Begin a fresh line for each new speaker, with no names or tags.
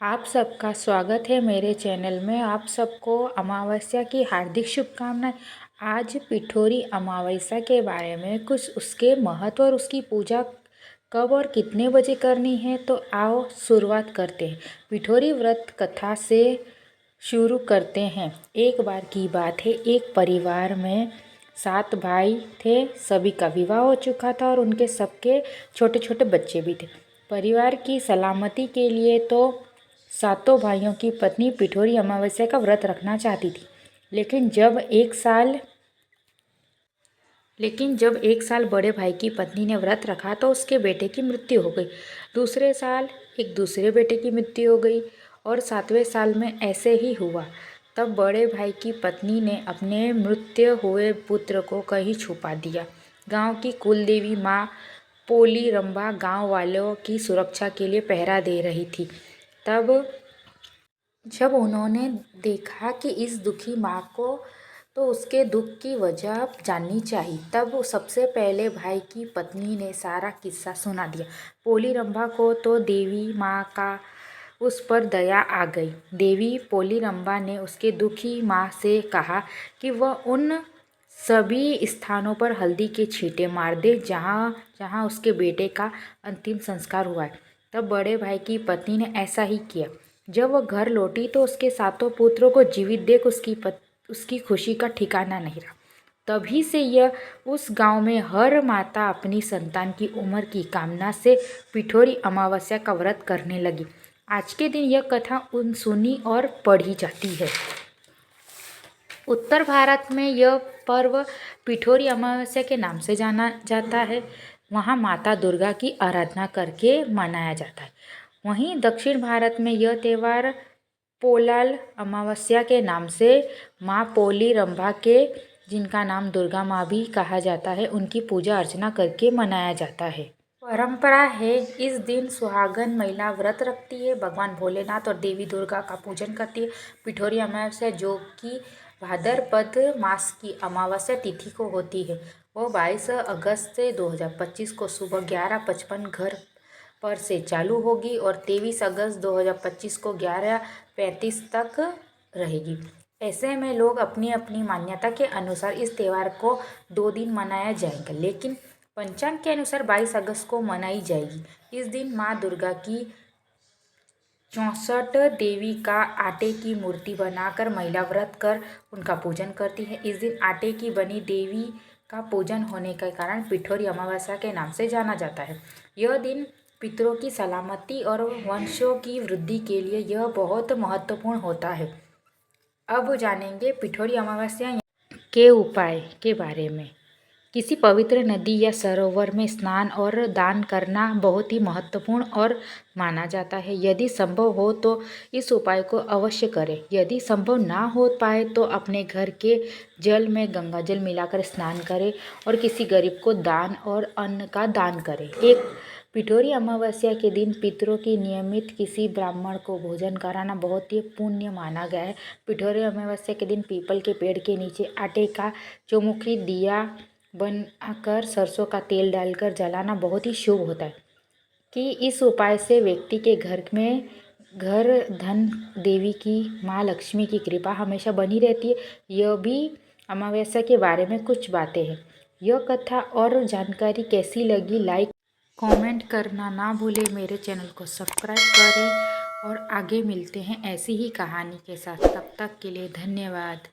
आप सबका स्वागत है मेरे चैनल में। आप सबको अमावस्या की हार्दिक शुभकामनाएं। आज पिठोरी अमावस्या के बारे में कुछ उसके महत्व और उसकी पूजा कब और कितने बजे करनी है, तो आओ शुरुआत करते हैं। पिठोरी व्रत कथा से शुरू करते हैं। एक बार की बात है, एक परिवार में 7 भाई थे। सभी का विवाह हो चुका था और उनके सबके छोटे छोटे बच्चे भी थे। परिवार की सलामती के लिए तो सातों भाइयों की पत्नी पिठोरी अमावस्या का व्रत रखना चाहती थी। लेकिन जब एक साल बड़े भाई की पत्नी ने व्रत रखा तो उसके बेटे की मृत्यु हो गई। दूसरे साल एक दूसरे बेटे की मृत्यु हो गई और 7वें साल में ऐसे ही हुआ। तब बड़े भाई की पत्नी ने अपने मृत्यु हुए पुत्र को कहीं छुपा दिया। गांव की कुलदेवी माँ पोलीरंबा गांव वालों की सुरक्षा के लिए पहरा दे रही थी। तब जब उन्होंने देखा कि इस दुखी माँ को तो उसके दुख की वजह जाननी चाहिए, तब सबसे पहले भाई की पत्नी ने सारा किस्सा सुना दिया। पोलीरंबा को तो देवी माँ का उस पर दया आ गई। देवी पोलीरंबा ने उसके दुखी माँ से कहा कि वह उन सभी स्थानों पर हल्दी के छींटे मार दे जहाँ जहाँ उसके बेटे का अंतिम संस्कार हुआ है। तब बड़े भाई की पत्नी ने ऐसा ही किया। जब वह घर लौटी तो उसके सातों पुत्रों को जीवित देख उसकी खुशी का ठिकाना नहीं रहा। तभी से यह उस गांव में हर माता अपनी संतान की उम्र की कामना से पिठोरी अमावस्या का व्रत करने लगी। आज के दिन यह कथा सुनी और पढ़ी जाती है। उत्तर भारत में यह पर्व पिठोरी अमावस्या के नाम से जाना जाता है। वहाँ माता दुर्गा की आराधना करके मनाया जाता है। वहीं दक्षिण भारत में यह त्यौहार पोलाल अमावस्या के नाम से माँ पोलीरंबा के, जिनका नाम दुर्गा माँ भी कहा जाता है, उनकी पूजा अर्चना करके मनाया जाता है। परंपरा है, इस दिन सुहागन महिला व्रत रखती है, भगवान भोलेनाथ और देवी दुर्गा का पूजन करती है। पिठोरी अमावस्या जो कि भाद्रपद मास की अमावस्या तिथि को होती है, वो 22 अगस्त से 2025 को सुबह 11:55 घर पर से चालू होगी और 23 अगस्त 2025 को 11:35 तक रहेगी। ऐसे में लोग अपनी अपनी मान्यता के अनुसार इस त्यौहार को 2 दिन मनाया जाएगा, लेकिन पंचांग के अनुसार 22 अगस्त को मनाई जाएगी। इस दिन माँ दुर्गा की 64 देवी का आटे की मूर्ति बनाकर महिला व्रत कर उनका पूजन करती है। इस दिन आटे की बनी देवी का पूजन होने के कारण पिठोरी अमावस्या के नाम से जाना जाता है। यह दिन पितरों की सलामती और वंशों की वृद्धि के लिए यह बहुत महत्वपूर्ण होता है। अब जानेंगे पिठोरी अमावस्या के उपाय के बारे में। किसी पवित्र नदी या सरोवर में स्नान और दान करना बहुत ही महत्वपूर्ण और माना जाता है। यदि संभव हो तो इस उपाय को अवश्य करें। यदि संभव ना हो पाए तो अपने घर के जल में गंगा जल मिलाकर स्नान करें और किसी गरीब को दान और अन्न का दान करें। एक पिठोरी अमावस्या के दिन पितरों की नियमित किसी ब्राह्मण को भोजन कराना बहुत ही पुण्य माना गया है। पिठोरी अमावस्या के दिन पीपल के पेड़ के नीचे आटे का चौमुखी दिया बनाकर सरसों का तेल डालकर जलाना बहुत ही शुभ होता है कि इस उपाय से व्यक्ति के घर में धन देवी की माँ लक्ष्मी की कृपा हमेशा बनी रहती है। यह भी अमावस्या के बारे में कुछ बातें हैं। यह कथा और जानकारी कैसी लगी, लाइक कमेंट करना ना भूलें। मेरे चैनल को सब्सक्राइब करें और आगे मिलते हैं ऐसी ही कहानी के साथ। तब तक के लिए धन्यवाद।